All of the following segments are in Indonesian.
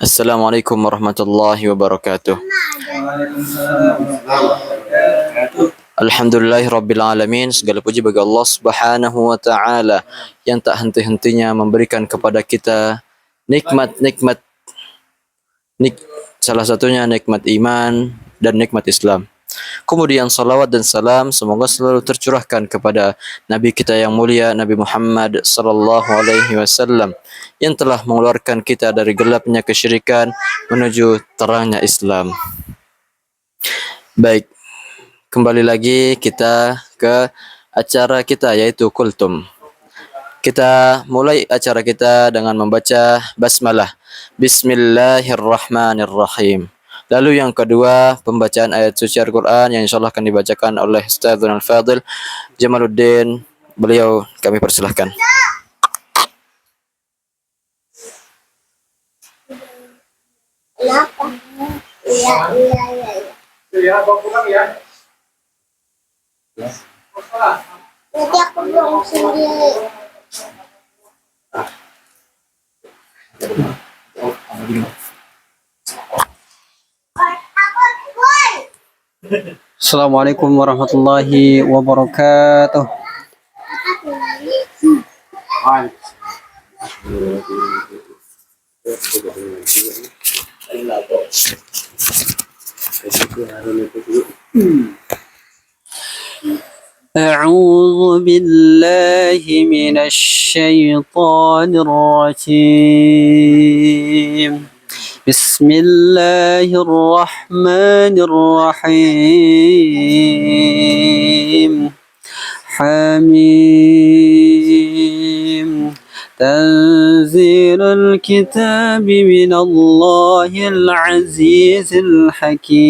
Assalamualaikum warahmatullahi wabarakatuh. Alhamdulillahirabbil alamin. Segala puji bagi Allah Subhanahu wa taala yang tak henti-hentinya memberikan kepada kita nikmat-nikmat, salah satunya nikmat iman dan nikmat Islam. Kemudian salawat dan salam semoga selalu tercurahkan kepada Nabi kita yang mulia, Nabi Muhammad sallallahu alaihi wasallam, yang telah mengeluarkan kita dari gelapnya kesyirikan menuju terangnya Islam. Baik, kembali lagi kita ke acara kita yaitu Kultum. Kita mulai acara kita dengan membaca basmalah. Bismillahirrahmanirrahim. Lalu yang kedua, pembacaan ayat suci Al-Quran yang insyaallah akan dibacakan oleh Ustadzul Fadil Jamaluddin. Beliau kami persilahkan. Kenapa? Iya. Ya, bawa pulang ya. Nanti aku belum sendiri. Assalamualaikum warahmatullahi wabarakatuh. أعوذ بالله من الشيطان الرجيم. بسم الله الرحمن الرحيم. حميم. تنزيل الكتاب من الله العزيز الحكيم.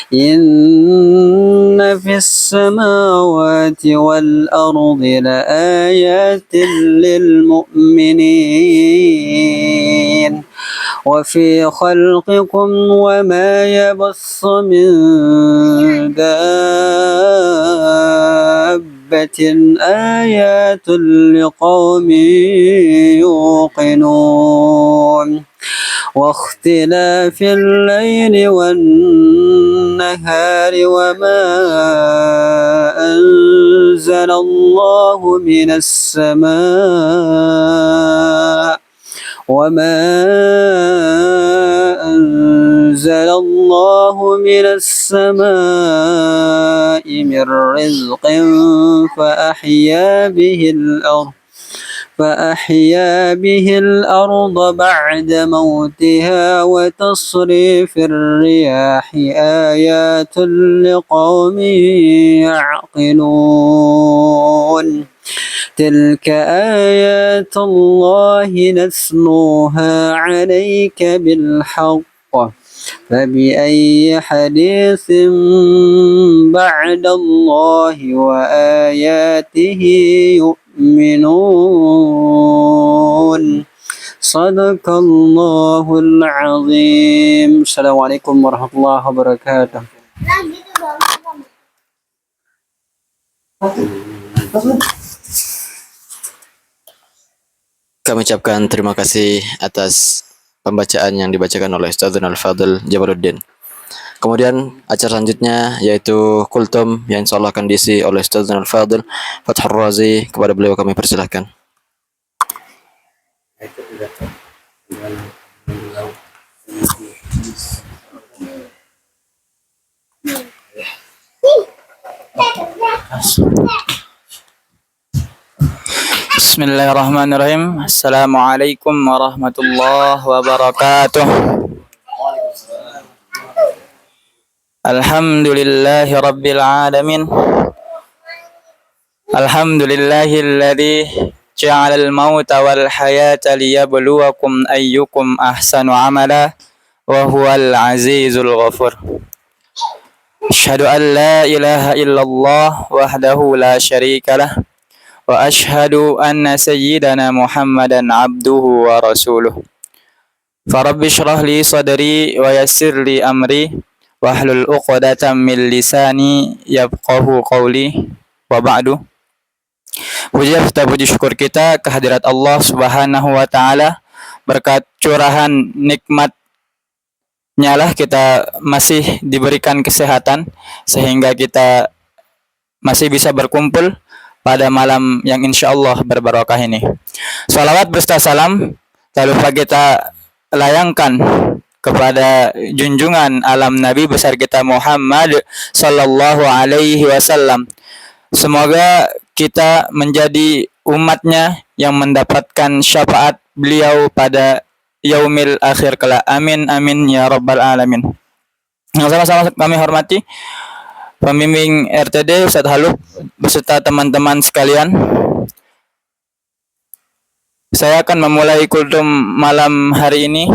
إن في السماوات والأرض لآيات للمؤمنين وفي خلقكم وما يبث من دابة آيات لقوم يوقنون واختلاف الليل والنهار وما أنزل الله من السماء من رزق فأحيا به الأرض بعد موتها وتصريف الرياح آيات لقوم يعقلون تلك آيات الله نتلوها عليك بالحق فبأي حديث بعد الله وآياته يؤمنون صدق الله العظيم. Assalamualaikum warahmatullahi wabarakatuh. Kami ucapkan terima kasih atas pembacaan yang dibacakan oleh Ustadzul Fadil Jamaluddin. Kemudian acara selanjutnya yaitu Kultum yang insyaallah akan diisi oleh Ustadzul Fadil Fathur Razi. Kepada beliau kami persilahkan. Bismillahirrahmanirrahim. Assalamualaikum warahmatullahi wabarakatuh. Alhamdulillahi rabbil alamin. Alhamdulillahilladzi ja'ala al-mauta wal hayata liyabluwakum ayyukum ahsanu amala wa huwal azizul ghafur. Asyhadu an la ilaha illallah wahdahu la syarika lah. Wa ashhadu anna sayyidana Muhammadan abduhu wa rasuluh. Farabbi shrah li sadri wa yassir li amri wahlul 'uqdatam min lisani yafqahu qawli wa ba'du. Puji syukur kita kehadirat Allah Subhanahu wa taala, berkat curahan nikmatnya lah kita masih diberikan kesehatan sehingga kita masih bisa berkumpul pada malam yang insya Allah berbarokah ini. Salawat berserta salam tak lupa kita layangkan kepada junjungan alam Nabi besar kita Muhammad sallallahu alaihi wasallam. Semoga kita menjadi umatnya yang mendapatkan syafaat beliau pada yaumil akhir kelak. Amin amin ya rabbal alamin. Yang sama-sama kami hormati pembimbing RTD Ustaz Haluk beserta teman-teman sekalian. Saya akan memulai kultum malam hari ini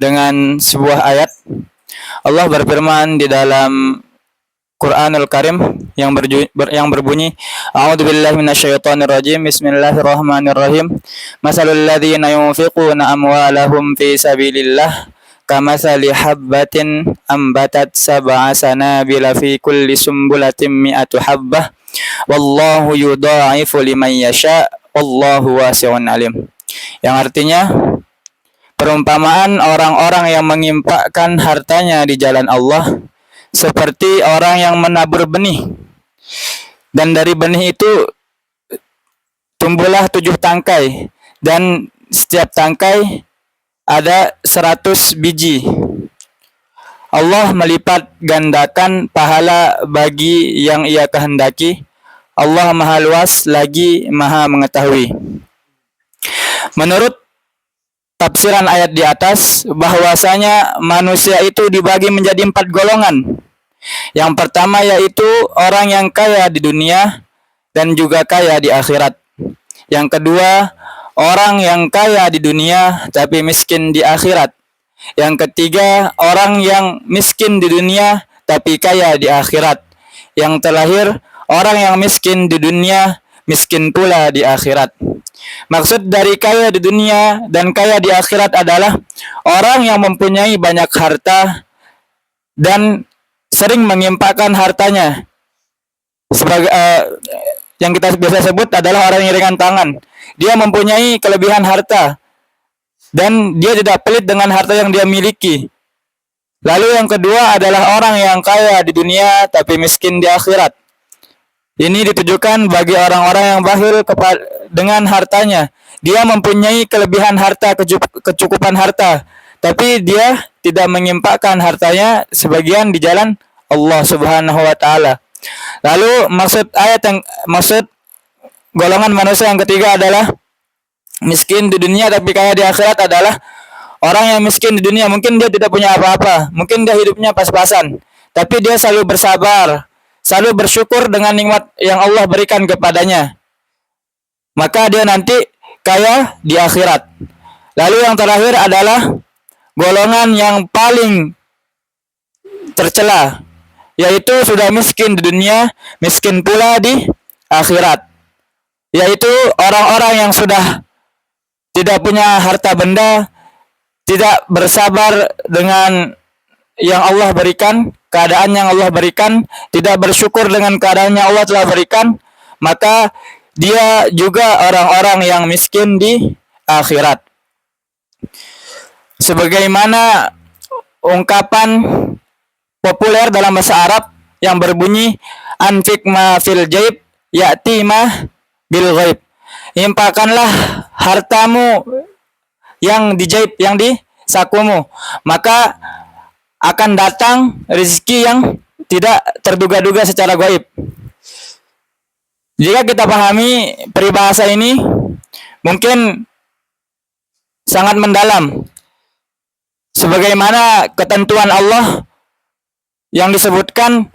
dengan sebuah ayat. Allah berfirman di dalam Quranul Karim yang berbunyi, A'udzubillahi minasyaitonirrajim. Bismillahirrahmanirrahim. Masalul ladzina yunfiquna amwalahum fi sabilillah kamathali habbatin ambatat sab'a sanabila fi kulli sumbulatin mi'atu habbah wallahu yudha'ifu liman yasha wallahu wasi'un alim. Yang artinya perumpamaan orang-orang yang menginfakkan hartanya di jalan Allah seperti orang yang menabur benih, dan dari benih itu tumbuhlah 7 tangkai, dan setiap tangkai ada 100 biji. Allah melipat gandakan pahala bagi yang ia kehendaki. Allah maha luas lagi maha mengetahui. Menurut tafsiran ayat di atas, bahwasanya manusia itu dibagi menjadi 4 golongan. Yang pertama yaitu orang yang kaya di dunia dan juga kaya di akhirat. Yang kedua, orang yang kaya di dunia tapi miskin di akhirat. Yang ketiga, orang yang miskin di dunia tapi kaya di akhirat. Yang terakhir, orang yang miskin di dunia, miskin pula di akhirat. Maksud dari kaya di dunia dan kaya di akhirat adalah orang yang mempunyai banyak harta dan sering menginfakkan hartanya. Sebagai yang kita biasa sebut adalah orang yang ringan tangan. Dia mempunyai kelebihan harta dan dia tidak pelit dengan harta yang dia miliki. Lalu yang kedua adalah orang yang kaya di dunia tapi miskin di akhirat. Ini ditujukan bagi orang-orang yang bakhil dengan hartanya. Dia mempunyai kelebihan harta, kecukupan harta, tapi dia tidak menginfakkan hartanya sebagian di jalan Allah Subhanahu wa taala. Lalu maksud golongan manusia yang ketiga adalah miskin di dunia tapi kaya di akhirat adalah orang yang miskin di dunia, mungkin dia tidak punya apa-apa, mungkin dia hidupnya pas-pasan, tapi dia selalu bersabar, selalu bersyukur dengan nikmat yang Allah berikan kepadanya. Maka dia nanti kaya di akhirat. Lalu yang terakhir adalah golongan yang paling tercela, yaitu sudah miskin di dunia, miskin pula di akhirat. Yaitu orang-orang yang sudah tidak punya harta benda, tidak bersabar dengan yang Allah berikan, keadaan yang Allah berikan, tidak bersyukur dengan keadaan yang Allah telah berikan, maka dia juga orang-orang yang miskin di akhirat. Sebagaimana ungkapan populer dalam bahasa Arab yang berbunyi anfik ma fil jaib ya'ti ma bil ghaib. Infakkanlah hartamu yang di jaib, yang di sakumu, maka akan datang rezeki yang tidak terduga-duga secara gaib. Jika kita pahami peribahasa ini, mungkin sangat mendalam. Sebagaimana ketentuan Allah yang disebutkan,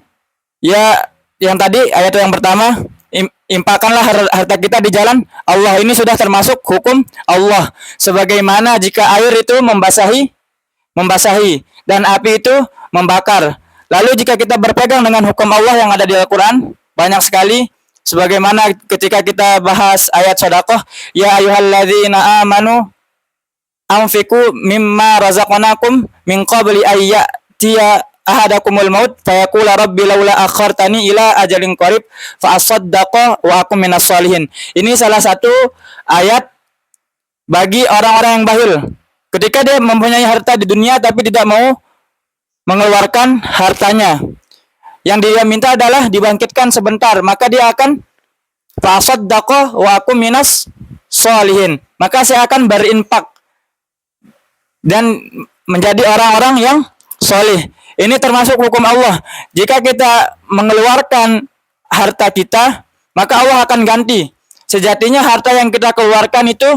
ya yang tadi ayat yang pertama, infakkanlah harta kita di jalan Allah. Ini sudah termasuk hukum Allah. Sebagaimana jika air itu membasahi dan api itu membakar. Lalu jika kita berpegang dengan hukum Allah yang ada di Al-Quran, banyak sekali. Sebagaimana ketika kita bahas ayat sedekah, ya ayyuhalladzina amanu anfiqu mimma razaqnakum min qabli ayyatiya ahadakumul maut fayaqula rabbi laula akhartani ila ajalin qarib fa asaddaqa wa akum minas sholihin. Ini salah satu ayat bagi orang-orang yang bakhil, Ketika dia mempunyai harta di dunia tapi tidak mau mengeluarkan hartanya, yang dia minta adalah dibangkitkan sebentar, maka dia akan fasaddaqa wa akum minas sholihin, maka saya akan berinfak dan menjadi orang-orang yang solih. Ini termasuk hukum Allah. Jika kita mengeluarkan harta kita, maka Allah akan ganti. Sejatinya harta yang kita keluarkan itu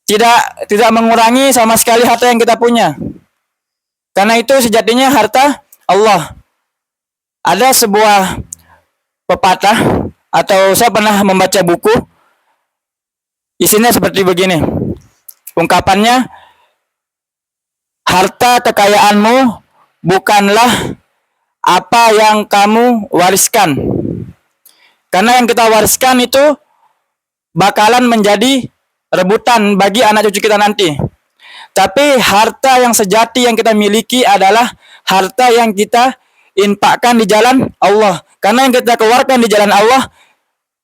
tidak mengurangi sama sekali harta yang kita punya. Karena itu sejatinya harta Allah. Ada sebuah pepatah, atau saya pernah membaca buku, isinya seperti begini. Ungkapannya, harta kekayaanmu bukanlah apa yang kamu wariskan. Karena yang kita wariskan itu bakalan menjadi rebutan bagi anak cucu kita nanti. Tapi harta yang sejati yang kita miliki adalah harta yang kita infakkan di jalan Allah. Karena yang kita keluarkan di jalan Allah,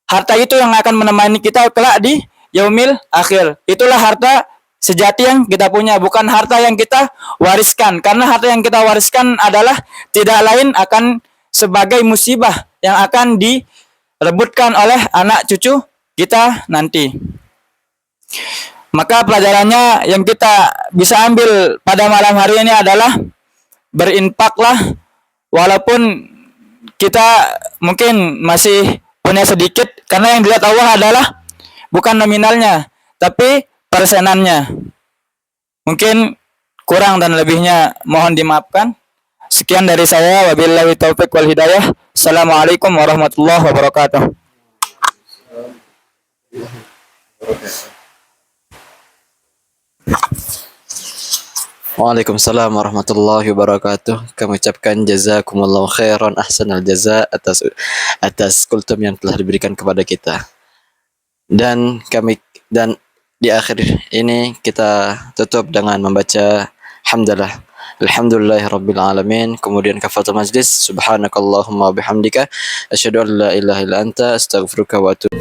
harta itu yang akan menemani kita kelak di yaumil akhir. Itulah harta sejati yang kita punya, bukan harta yang kita wariskan. Karena harta yang kita wariskan adalah tidak lain akan sebagai musibah yang akan direbutkan oleh anak cucu kita nanti. Maka pelajarannya yang kita bisa ambil pada malam hari ini adalah berinfaklah, walaupun kita mungkin masih punya sedikit, karena yang dilihat Allah adalah bukan nominalnya, tapi persenannya. Mungkin kurang dan lebihnya mohon dimaafkan. Sekian dari saya, wabillahi taufiq wal hidayah. Assalamualaikum warahmatullahi wabarakatuh. Waalaikumsalam warahmatullahi wabarakatuh. Kami ucapkan jazakumullahu khairan ahsanal jaza atas kultum yang telah diberikan kepada kita. Dan di akhir ini kita tutup dengan membaca hamdalah. Alhamdulillahirabbil alamin. Kemudian kafaratul majlis, subhanakallahumma bihamdika asyhadu an la ilaha illa anta astaghfiruka wa atubu